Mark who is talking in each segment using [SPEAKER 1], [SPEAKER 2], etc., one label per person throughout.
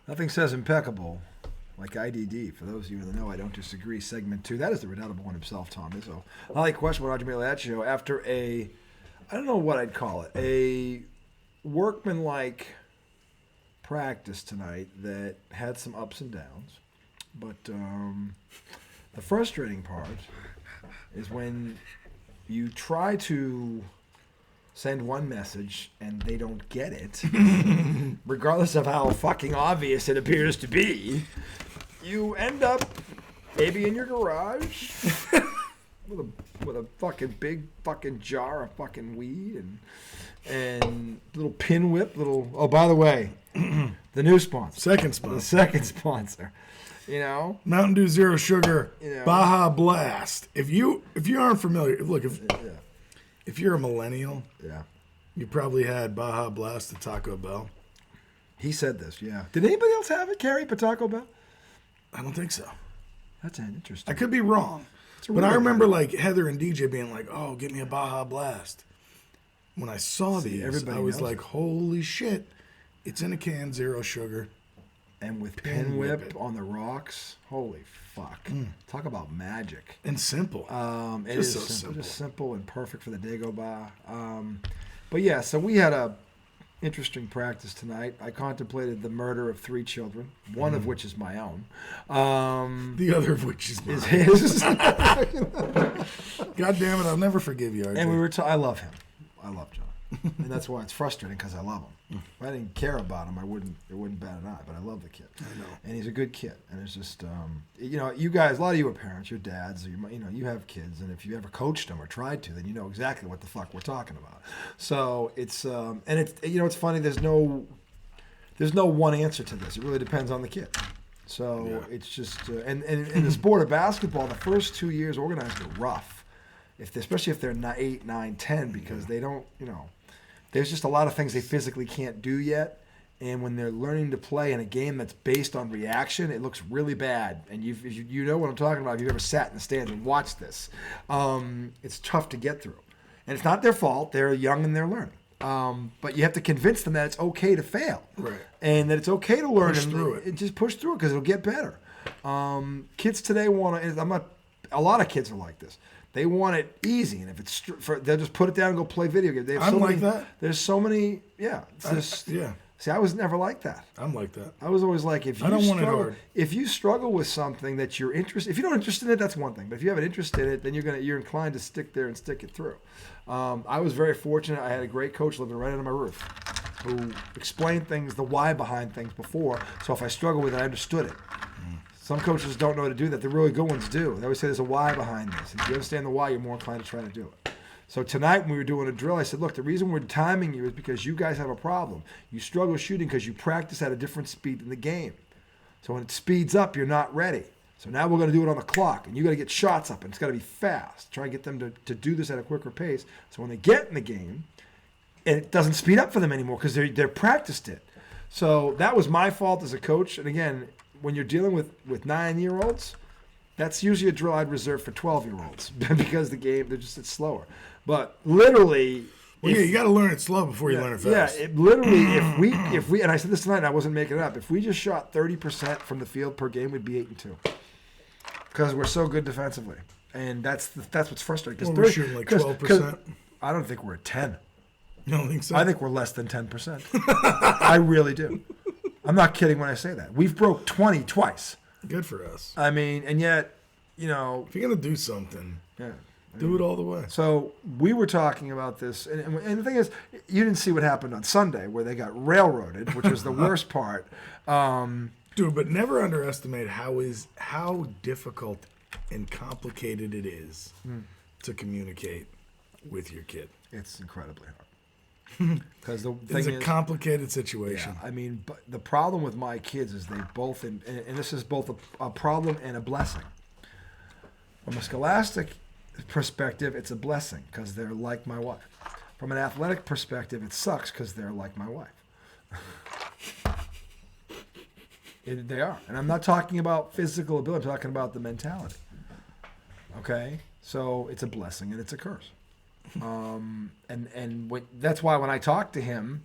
[SPEAKER 1] Nothing says impeccable like IDD. For those of you that know, I don't disagree. Segment 2. That is the redoubtable one himself, Tom Izzo. I like question with Roger Magliaccio after I don't know what I'd call it, a workmanlike practice tonight that had some ups and downs. But the frustrating part is when you try to send one message and they don't get it, regardless of how fucking obvious it appears to be, you end up maybe in your garage with a fucking big fucking jar of fucking weed and little pin whip, oh, by the way, the new sponsor. The second sponsor. You know?
[SPEAKER 2] Mountain Dew Zero Sugar, Baja Blast. If you aren't familiar, look, if you're a millennial, you probably had Baja Blast at Taco Bell.
[SPEAKER 1] He said this, yeah. Did anybody else have it, Carrie, at Taco Bell?
[SPEAKER 2] I don't think so.
[SPEAKER 1] That's interesting.
[SPEAKER 2] I could be wrong. But I remember like Heather and DJ being like, oh, get me a Baja Blast. When I saw these, I was like, holy shit. It's in a can, zero sugar.
[SPEAKER 1] And with Pin Whip on the rocks, holy fuck. Talk about magic.
[SPEAKER 2] And simple.
[SPEAKER 1] It is so simple. Just simple and perfect for the day go by. But yeah, so we had a interesting practice tonight. I contemplated the murder of 3 children, one of which is my own.
[SPEAKER 2] The other of which is mine.
[SPEAKER 1] Is his.
[SPEAKER 2] God damn it, I'll never forgive you, RJ.
[SPEAKER 1] And I love him. I love John. And that's why it's frustrating, because I love him. If I didn't care about him, it wouldn't bat an eye. But I love the kid.
[SPEAKER 2] I know.
[SPEAKER 1] And he's a good kid. And it's just, you guys, a lot of you are parents, you're dads, or you have kids. And if you ever coached them or tried to, then you know exactly what the fuck we're talking about. So it's, and it's, it's funny. There's no one answer to this. It really depends on the kid. So it's just, and in the sport of basketball, the first 2 years organized are rough. Especially if they're 8, 9, 10, because they don't, there's just a lot of things they physically can't do yet. And when they're learning to play in a game that's based on reaction, it looks really bad. And you know what I'm talking about if you've ever sat in the stands and watched this. It's tough to get through. And it's not their fault. They're young and they're learning. But you have to convince them that it's okay to fail.
[SPEAKER 2] Right.
[SPEAKER 1] And that it's okay to learn.
[SPEAKER 2] Push through it.
[SPEAKER 1] And just push through it because it'll get better. Kids today want to, a lot of kids are like this. They want it easy, and if it's they'll just put it down and go play video games.
[SPEAKER 2] I'm like that.
[SPEAKER 1] There's so many, See, I was never like that.
[SPEAKER 2] I'm like that.
[SPEAKER 1] I was always like, if you struggle with something that you're interested, if you're not interested in it, that's one thing. But if you have an interest in it, then you're inclined to stick there and stick it through. I was very fortunate. I had a great coach living right under my roof, who explained things, the why behind things before. So if I struggled with it, I understood it. Some coaches don't know how to do that. The really good ones do. They always say there's a why behind this. And if you understand the why, you're more inclined to try to do it. So tonight when we were doing a drill, I said, look, the reason we're timing you is because you guys have a problem. You struggle shooting because you practice at a different speed in the game. So when it speeds up, you're not ready. So now we're going to do it on the clock. And you got to get shots up, and it's got to be fast. Try and get them to do this at a quicker pace. So when they get in the game, it doesn't speed up for them anymore because they're practiced it. So that was my fault as a coach. And again, when you're dealing with 9-year-olds, that's usually a drill I'd reserve for 12-year-olds because the game, it's slower. But literally...
[SPEAKER 2] you got to learn it slow before you learn it fast.
[SPEAKER 1] Yeah, literally, if we, and I said this tonight and I wasn't making it up, if we just shot 30% from the field per game, we'd be 8-2. Because we're so good defensively. And that's what's frustrating.
[SPEAKER 2] We're shooting like 12%.
[SPEAKER 1] I don't think we're at 10.
[SPEAKER 2] You don't think so?
[SPEAKER 1] I think we're less than 10%. I really do. I'm not kidding when I say that. We've broke 20 twice.
[SPEAKER 2] Good for us.
[SPEAKER 1] I mean, and yet, if
[SPEAKER 2] you're going to do something, do it all the way.
[SPEAKER 1] So we were talking about this, and the thing is, you didn't see what happened on Sunday where they got railroaded, which was the worst part.
[SPEAKER 2] Dude, but never underestimate how difficult and complicated it is to communicate with your kid.
[SPEAKER 1] It's incredibly hard. Because the thing
[SPEAKER 2] it's a complicated situation.
[SPEAKER 1] Yeah, I mean, but the problem with my kids is they both, and this is both a problem and a blessing. From a scholastic perspective, it's a blessing because they're like my wife. From an athletic perspective, it sucks because they're like my wife. They are. And I'm not talking about physical ability. I'm talking about the mentality. Okay? So it's a blessing and it's a curse. That's why when I talk to him,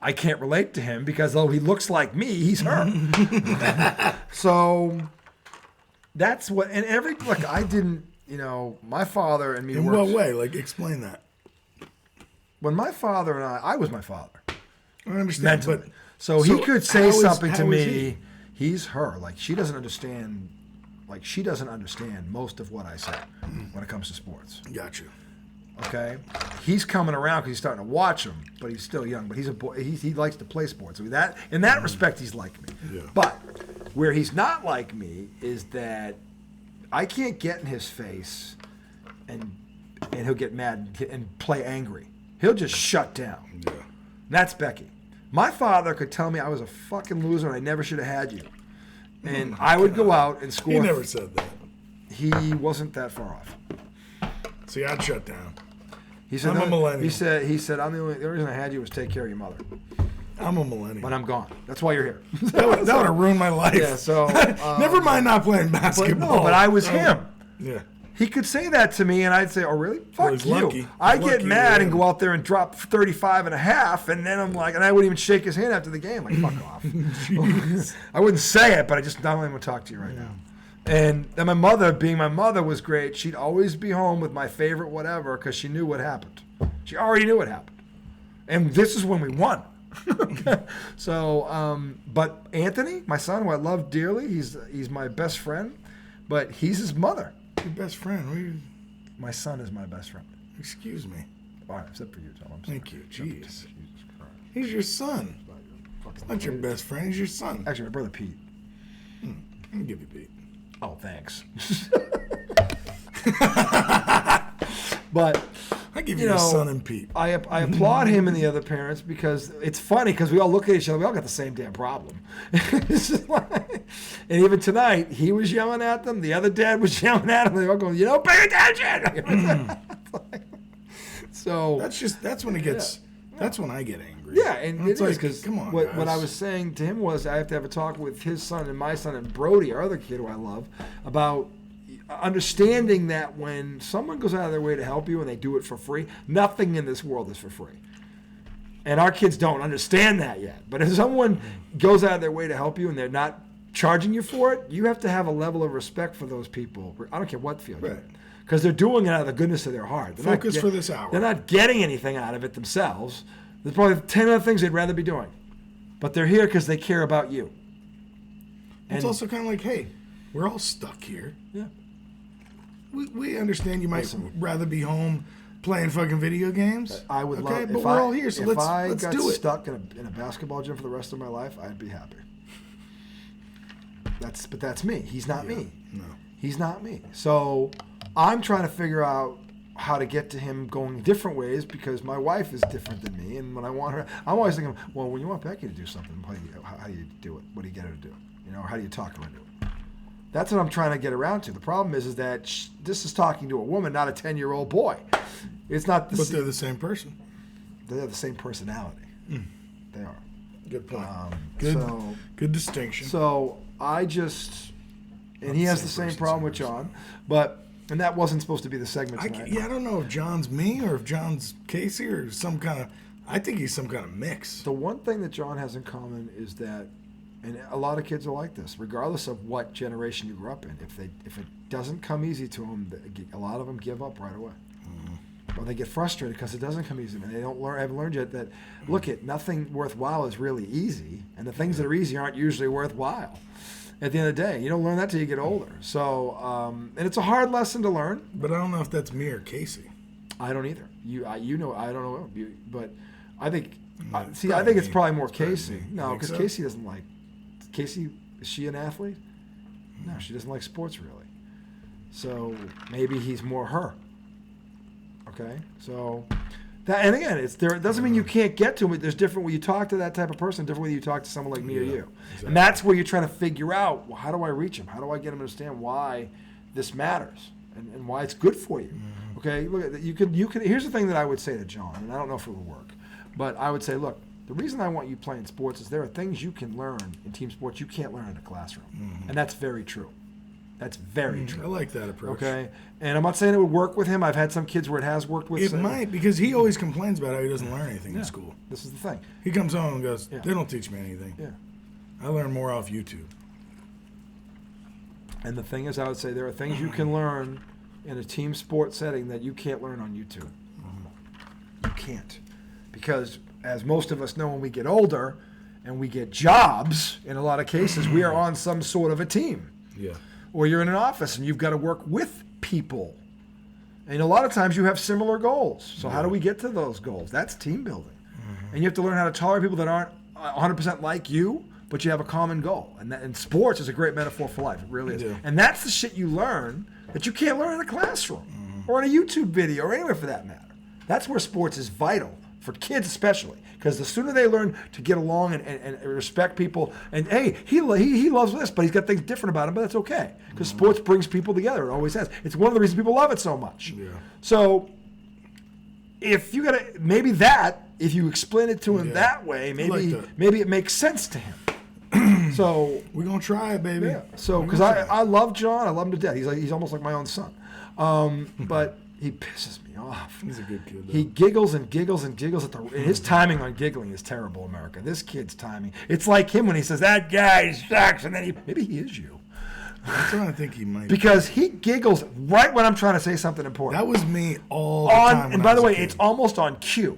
[SPEAKER 1] I can't relate to him because though he looks like me, he's her. So that's what, and look, I didn't, my father and me.
[SPEAKER 2] In what way? Like, explain that.
[SPEAKER 1] When my father and I was my father.
[SPEAKER 2] I understand,
[SPEAKER 1] but so he could say something to me. He's her. Like, she doesn't understand. Like, she doesn't understand most of what I say when it comes to sports.
[SPEAKER 2] Got you.
[SPEAKER 1] Okay, he's coming around because he's starting to watch them, but he's still young. But he's a boy. He likes to play sports. So that in that respect, he's like me.
[SPEAKER 2] Yeah.
[SPEAKER 1] But where he's not like me is that I can't get in his face, and he'll get mad and play angry. He'll just shut down.
[SPEAKER 2] Yeah.
[SPEAKER 1] That's Becky. My father could tell me I was a fucking loser and I never should have had you, and I would go out and score.
[SPEAKER 2] He never said that.
[SPEAKER 1] He wasn't that far off.
[SPEAKER 2] See, I'd shut down.
[SPEAKER 1] He said,
[SPEAKER 2] I'm a millennial.
[SPEAKER 1] He said, the only reason I had you was take care of your mother.
[SPEAKER 2] I'm a millennial.
[SPEAKER 1] But I'm gone. That's why you're here.
[SPEAKER 2] that would have ruined my life.
[SPEAKER 1] Yeah, so...
[SPEAKER 2] never mind not playing basketball.
[SPEAKER 1] But I was him.
[SPEAKER 2] Yeah.
[SPEAKER 1] He could say that to me, and I'd say, oh, really? Fuck you.
[SPEAKER 2] Lucky.
[SPEAKER 1] I'd get mad and go out there and drop 35 and a half, and then I'm like, and I wouldn't even shake his hand after the game. Like, fuck off. I wouldn't say it, but I just don't even want to talk to you right now. And then my mother, being my mother, was great. She'd always be home with my favorite whatever because she knew what happened. She already knew what happened. And this is when we won. So, but Anthony, my son, who I love dearly, he's my best friend, but he's his mother.
[SPEAKER 2] Your best friend?
[SPEAKER 1] My son is my best friend.
[SPEAKER 2] Excuse me.
[SPEAKER 1] All right, except for you, Tom. I'm sorry.
[SPEAKER 2] Thank you. Jeez. He's your son. It's not your best friend. He's your son.
[SPEAKER 1] Actually, my brother Pete.
[SPEAKER 2] I'll give you Pete.
[SPEAKER 1] Oh, thanks. But
[SPEAKER 2] I give you your son and Pete.
[SPEAKER 1] I applaud him and the other parents because it's funny because we all look at each other. We all got the same damn problem. It's just like, and even tonight, he was yelling at them. The other dad was yelling at him. They all going, pay attention. So
[SPEAKER 2] that's when it gets. That's when I get angry.
[SPEAKER 1] Yeah, and it's like,
[SPEAKER 2] because come on,
[SPEAKER 1] what I was saying to him was I have to have a talk with his son and my son and Brody, our other kid who I love, about understanding that when someone goes out of their way to help you and they do it for free, nothing in this world is for free. And our kids don't understand that yet. But if someone goes out of their way to help you and they're not charging you for it, you have to have a level of respect for those people. I don't care what field you're in. Because they're doing it out of the goodness of their heart.
[SPEAKER 2] Focus for this hour.
[SPEAKER 1] They're not getting anything out of it themselves. There's probably 10 other things they'd rather be doing. But they're here because they care about you. And
[SPEAKER 2] it's also kind of like, hey, we're all stuck here.
[SPEAKER 1] Yeah.
[SPEAKER 2] We understand you might rather be home playing fucking video games.
[SPEAKER 1] I would love it.
[SPEAKER 2] But we're all here, so let's do it.
[SPEAKER 1] If I got stuck in a basketball gym for the rest of my life, I'd be happy. But that's me. He's not me.
[SPEAKER 2] No.
[SPEAKER 1] He's not me. So I'm trying to figure out how to get to him going different ways because my wife is different than me. And when I want her, I'm always thinking, well, when you want Becky to do something, how do you do it? What do you get her to do? How do you talk her into it? That's what I'm trying to get around to. The problem is that this is talking to a woman, not a 10-year-old boy. It's not the
[SPEAKER 2] But they're the same person.
[SPEAKER 1] They have the same personality. They are.
[SPEAKER 2] Good point. Good distinction.
[SPEAKER 1] So I just, and he has the same problem with John, and that wasn't supposed to be the segment tonight.
[SPEAKER 2] I don't know if John's me or if John's Casey or some kind of, I think he's some kind of mix.
[SPEAKER 1] The one thing that John has in common is that, and a lot of kids are like this, regardless of what generation you grew up in. If it doesn't come easy to them, a lot of them give up right away. Or they get frustrated because it doesn't come easy, and they haven't learned yet that nothing worthwhile is really easy, and the things that are easy aren't usually worthwhile. At the end of the day, you don't learn that till you get older. So, and it's a hard lesson to learn.
[SPEAKER 2] But I don't know if that's me or Casey.
[SPEAKER 1] I don't either. I don't know, but I think. I think it's probably more Casey. No, because Casey doesn't like. Casey, is she an athlete? No, she doesn't like sports really. So maybe he's more her. Okay, so that, and again, it doesn't mean you can't get to him. There's different when you talk to that type of person, different when you talk to someone like me or you, exactly. And that's where you're trying to figure out, well, how do I reach him? How do I get him to understand why this matters and why it's good for you? Mm-hmm. Okay, look, you can. Here's the thing that I would say to John, and I don't know if it will work, but I would say, look, the reason I want you playing sports is there are things you can learn in team sports you can't learn in a classroom, and that's very true. That's very true.
[SPEAKER 2] I like that approach.
[SPEAKER 1] Okay, and I'm not saying it would work with him. I've had some kids where it has worked with.
[SPEAKER 2] It might, because he always complains about how he doesn't learn anything in school.
[SPEAKER 1] This is the thing.
[SPEAKER 2] He comes home and goes, they don't teach me anything.
[SPEAKER 1] Yeah.
[SPEAKER 2] I learn more off YouTube.
[SPEAKER 1] And the thing is, I would say there are things you can learn in a team sport setting that you can't learn on YouTube. You can't. Because as most of us know, when we get older and we get jobs, in a lot of cases, we are on some sort of a team.
[SPEAKER 2] Yeah.
[SPEAKER 1] Or you're in an office and you've got to work with people. And a lot of times you have similar goals. So how do we get to those goals? That's team building. And you have to learn how to tolerate people that aren't 100% like you, but you have a common goal. And sports is a great metaphor for life. It really is.
[SPEAKER 2] Yeah.
[SPEAKER 1] And that's the shit you learn that you can't learn in a classroom or in a YouTube video or anywhere for that matter. That's where sports is vital, for kids especially. Because the sooner they learn to get along and respect people, and hey, he loves this, but he's got things different about him, but that's okay. Because sports brings people together. It always has. It's one of the reasons people love it so much.
[SPEAKER 2] Yeah.
[SPEAKER 1] So if you gotta, maybe that, if you explain it to him that way, maybe it makes sense to him. So
[SPEAKER 2] we're gonna try it, baby.
[SPEAKER 1] Yeah. So because I love John, I love him to death. He's almost like my own son. But he pisses me off.
[SPEAKER 2] He's a good kid, though.
[SPEAKER 1] He giggles and giggles and giggles and his timing on giggling is terrible, America. This kid's timing. It's like him when he says, that guy sucks, and then maybe he is you.
[SPEAKER 2] That's what I think he might
[SPEAKER 1] Because he giggles right when I'm trying to say something important.
[SPEAKER 2] That was me all the time.
[SPEAKER 1] And by the way, it's almost on cue.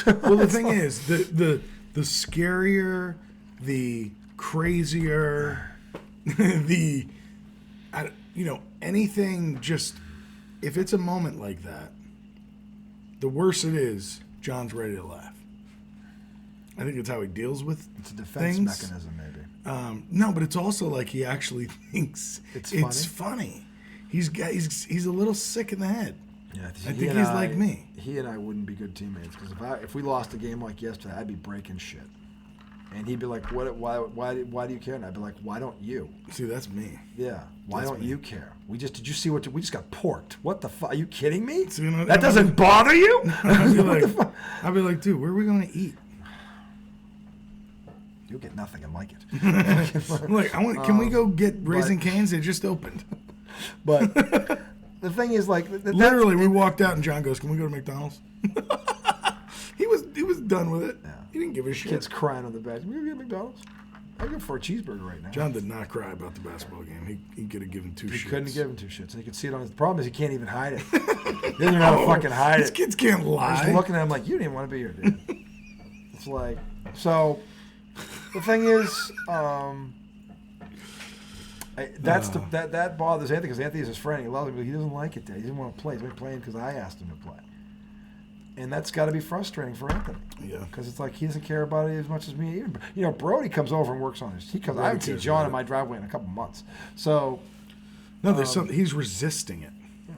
[SPEAKER 2] Well, the thing is, the scarier, the crazier, anything just, if it's a moment like that, the worse it is, John's ready to laugh. I think it's how he deals with
[SPEAKER 1] It's a defense
[SPEAKER 2] things.
[SPEAKER 1] mechanism, maybe.
[SPEAKER 2] No, but it's also like he actually thinks it's funny. He's a little sick in the head.
[SPEAKER 1] Yeah,
[SPEAKER 2] I think he's like me.
[SPEAKER 1] He and I wouldn't be good teammates because if we lost a game like yesterday, I'd be breaking shit. And he'd be like, "What? Why do you care?" And I'd be like, "Why don't you?"
[SPEAKER 2] See, that's me.
[SPEAKER 1] Yeah. Why
[SPEAKER 2] That's
[SPEAKER 1] don't
[SPEAKER 2] me.
[SPEAKER 1] you care? Did you see we just got porked? What the fuck? Are you kidding me?
[SPEAKER 2] See, you know,
[SPEAKER 1] that doesn't bother you?
[SPEAKER 2] I'd be like, dude, where are we going to eat?
[SPEAKER 1] You'll get nothing and like it.
[SPEAKER 2] I'm like, can we go get Raising Cane's? They just opened.
[SPEAKER 1] But the thing is, like,
[SPEAKER 2] literally, we walked out and John goes, "Can we go to McDonald's?" He was done with it. Yeah. He didn't give a shit.
[SPEAKER 1] Kids crying on the bed. Can we go get McDonald's? I'd go for a cheeseburger right now.
[SPEAKER 2] John did not cry about the basketball game. He could have given two shits.
[SPEAKER 1] He couldn't give him two shits. And he could see it on his. The problem is he can't even hide it. He doesn't even know how to fucking hide it.
[SPEAKER 2] These kids can't lie.
[SPEAKER 1] I'm just looking at him like, you didn't even want to be here, dude. It's like, so the thing is, that bothers Anthony because Anthony is his friend. He loves him, but he doesn't like it there. He doesn't want to play. He's only playing because I asked him to play. And that's got to be frustrating for Anthony.
[SPEAKER 2] Yeah.
[SPEAKER 1] Because it's like he doesn't care about it as much as me. Even, Brody comes over and works on this. I haven't seen John in my driveway in a couple months. So.
[SPEAKER 2] No, there's something. He's resisting it. Yeah.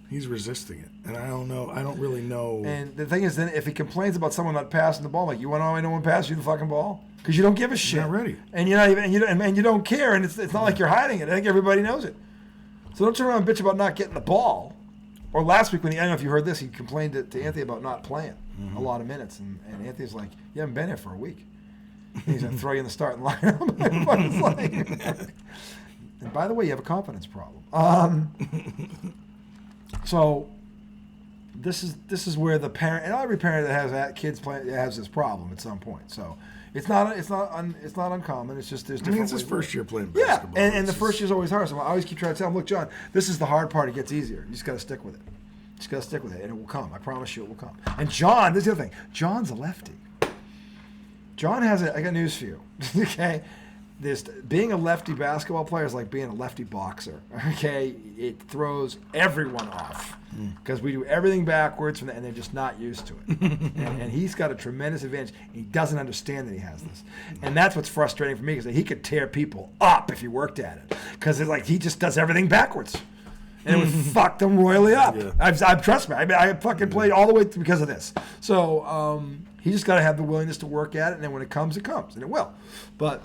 [SPEAKER 2] He's resisting it. And I don't know. I don't really know.
[SPEAKER 1] And the thing is, then if he complains about someone not passing the ball, like, you want to know no one passed you the fucking ball? Because you don't give a shit.
[SPEAKER 2] You're not ready.
[SPEAKER 1] And you're not even, and you don't care. And it's not like you're hiding it. I think everybody knows it. So don't turn around and bitch about not getting the ball. Or last week, I don't know if you heard this, he complained to Anthony about not playing a lot of minutes. And Anthony's like, you haven't been here for a week. And he's going to throw you in the starting lineup. And by the way, you have a confidence problem. So this is where the parent, and every parent that has kids playing has this problem at some point. So it's not uncommon. It's just there's different.
[SPEAKER 2] It's his first year playing basketball.
[SPEAKER 1] Yeah, and the first year's always hard. So I always keep trying to tell him, look, John, this is the hard part. It gets easier. You just got to stick with it. Just got to stick with it, and it will come. I promise you, it will come. And John, this is the other thing. John's a lefty. John has I got news for you. Okay. Being a lefty basketball player is like being a lefty boxer. Okay, it throws everyone off because we do everything backwards, and they're just not used to it. and he's got a tremendous advantage. He doesn't understand that he has this, and that's what's frustrating for me because he could tear people up if he worked at it. Because it's like he just does everything backwards, and it would fuck them royally up. Yeah. I've trust me. I fucking played all the way through because of this. So he just got to have the willingness to work at it, and then when it comes, and it will. But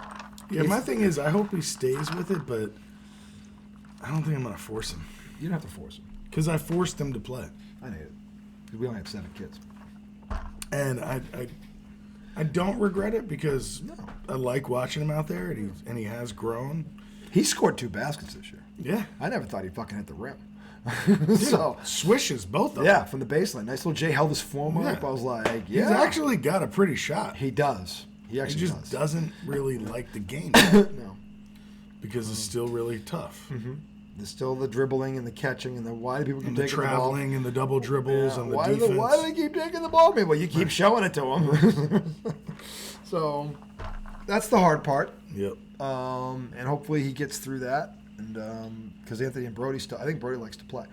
[SPEAKER 2] yeah, my thing is, I hope he stays with it, but I don't think I'm going to force him.
[SPEAKER 1] You don't have to force him.
[SPEAKER 2] Because I forced him to play.
[SPEAKER 1] I need it. Because we only have 7 kids.
[SPEAKER 2] And I don't regret it because I like watching him out there, and he has grown.
[SPEAKER 1] He scored 2 baskets this year.
[SPEAKER 2] Yeah.
[SPEAKER 1] I never thought he fucking hit the rim.
[SPEAKER 2] So swishes both of them.
[SPEAKER 1] Yeah, from the baseline. Nice little Jay held his form up. I was like, yeah.
[SPEAKER 2] He's actually got a pretty shot.
[SPEAKER 1] He does. He actually
[SPEAKER 2] just doesn't really like the game.
[SPEAKER 1] No.
[SPEAKER 2] Because it's still really tough.
[SPEAKER 1] Mm-hmm. There's still the dribbling and the catching and the why do people keep taking the ball?
[SPEAKER 2] Traveling and the double dribbles and the defense.
[SPEAKER 1] Why do they keep taking the ball? Well, you keep showing it to them. So that's the hard part.
[SPEAKER 2] Yep.
[SPEAKER 1] And hopefully he gets through that. And because Anthony and Brody I think Brody likes to play.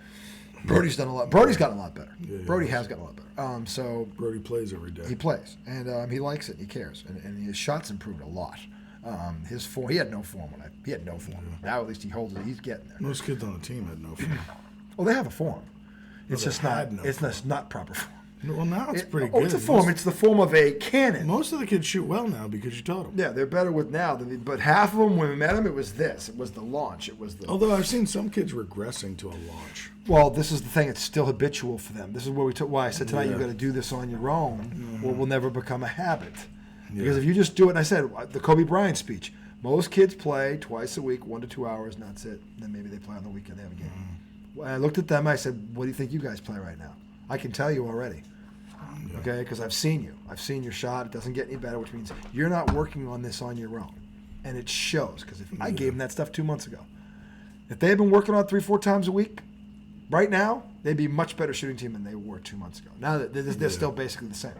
[SPEAKER 1] Brody's done a lot. Brody's gotten a lot better. Yeah, Brody has gotten a lot better. So
[SPEAKER 2] Brody plays every day.
[SPEAKER 1] He plays, and he likes it. And he cares, and his shots improved a lot. His form, he had no form he had no form. Yeah. Now at least he holds it. He's getting there.
[SPEAKER 2] Most kids on the team had no form.
[SPEAKER 1] Well, they have a form. It's just not. It's not proper form.
[SPEAKER 2] Well, now it's pretty good.
[SPEAKER 1] It's a form. It's the form of a cannon.
[SPEAKER 2] Most of the kids shoot well now because you taught them.
[SPEAKER 1] Yeah, they're better with now. But half of them, when we met them, it was this. It was the launch. It was the.
[SPEAKER 2] Although I've seen some kids regressing to a launch.
[SPEAKER 1] Well, this is the thing. It's still habitual for them. This is where why I said tonight you've got to do this on your own, or it will never become a habit. Yeah. Because if you just do it, and I said the Kobe Bryant speech. Most kids play twice a week, 1 to 2 hours, and that's it. And then maybe they play on the weekend. They have a game. When I looked at them, I said, "What do you think you guys play right now?" I can tell you already. Okay, because I've seen you. I've seen your shot. It doesn't get any better, which means you're not working on this on your own. And it shows, because if I gave them that stuff 2 months ago. If they had been working on it 3-4 times a week, right now, they'd be a much better shooting team than they were 2 months ago. Now they're still basically the same,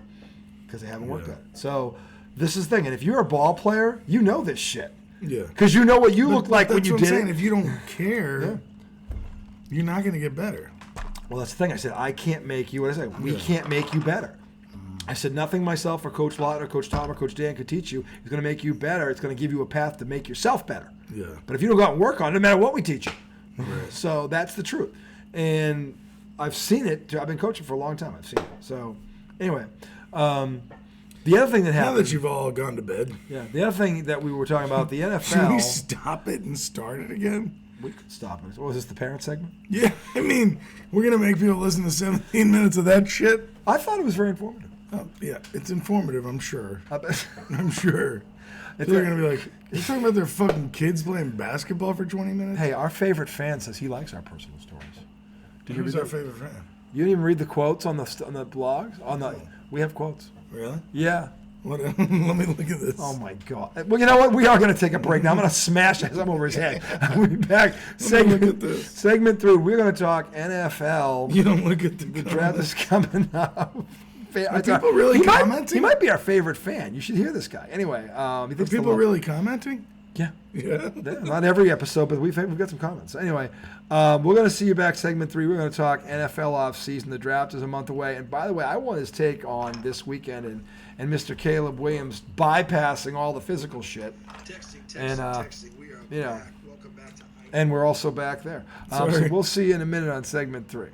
[SPEAKER 1] because they haven't worked on it. So this is the thing. And if you're a ball player, you know this shit.
[SPEAKER 2] Yeah.
[SPEAKER 1] Because you know what you look like when you did it.
[SPEAKER 2] If you don't care, you're not going to get better.
[SPEAKER 1] Well, that's the thing. I said, I can't make you, what I said, we can't make you better. I said, nothing myself or Coach Lawton or Coach Tom or Coach Dan could teach you is going to make you better. It's going to give you a path to make yourself better.
[SPEAKER 2] Yeah.
[SPEAKER 1] But if you don't go out and work on it, no matter what we teach you.
[SPEAKER 2] Right.
[SPEAKER 1] So that's the truth. And I've seen it. I've been coaching for a long time. I've seen it. So anyway, the other thing that happened.
[SPEAKER 2] Now that you've all gone to bed.
[SPEAKER 1] Yeah. The other thing that we were talking about, the NFL.
[SPEAKER 2] Should we stop it and start it again?
[SPEAKER 1] We could stop it. What was this, the parent segment?
[SPEAKER 2] Yeah. I mean, we're going to make people listen to 17 minutes of that shit.
[SPEAKER 1] I thought it was very informative.
[SPEAKER 2] Yeah, it's informative, I'm sure.
[SPEAKER 1] I bet.
[SPEAKER 2] I'm sure. They're going to be like, you're talking about their fucking kids playing basketball for 20 minutes?
[SPEAKER 1] Hey, our favorite fan says he likes our personal stories.
[SPEAKER 2] Who's our favorite fan?
[SPEAKER 1] You didn't even read the quotes on the blogs? We have quotes.
[SPEAKER 2] Really?
[SPEAKER 1] Yeah.
[SPEAKER 2] What? Let me look at this.
[SPEAKER 1] Oh, my God. Well, you know what? We are going to take a break now. I'm going to smash some over his head. We'll be back.
[SPEAKER 2] Look at this.
[SPEAKER 1] Segment 3, we're going to talk NFL.
[SPEAKER 2] You don't look at
[SPEAKER 1] the draft is coming up.
[SPEAKER 2] Are people really commenting?
[SPEAKER 1] He might be our favorite fan. You should hear this guy. Anyway,
[SPEAKER 2] are people really commenting?
[SPEAKER 1] Yeah.
[SPEAKER 2] Yeah.
[SPEAKER 1] Not every episode, but we've got some comments. Anyway, we're going to see you back segment 3. We're going to talk NFL offseason. The draft is a month away. And by the way, I want his take on this weekend and Mr. Caleb Williams bypassing all the physical shit.
[SPEAKER 2] Texting. We are back. Welcome back to
[SPEAKER 1] and we're also back there. So we'll see you in a minute on segment 3.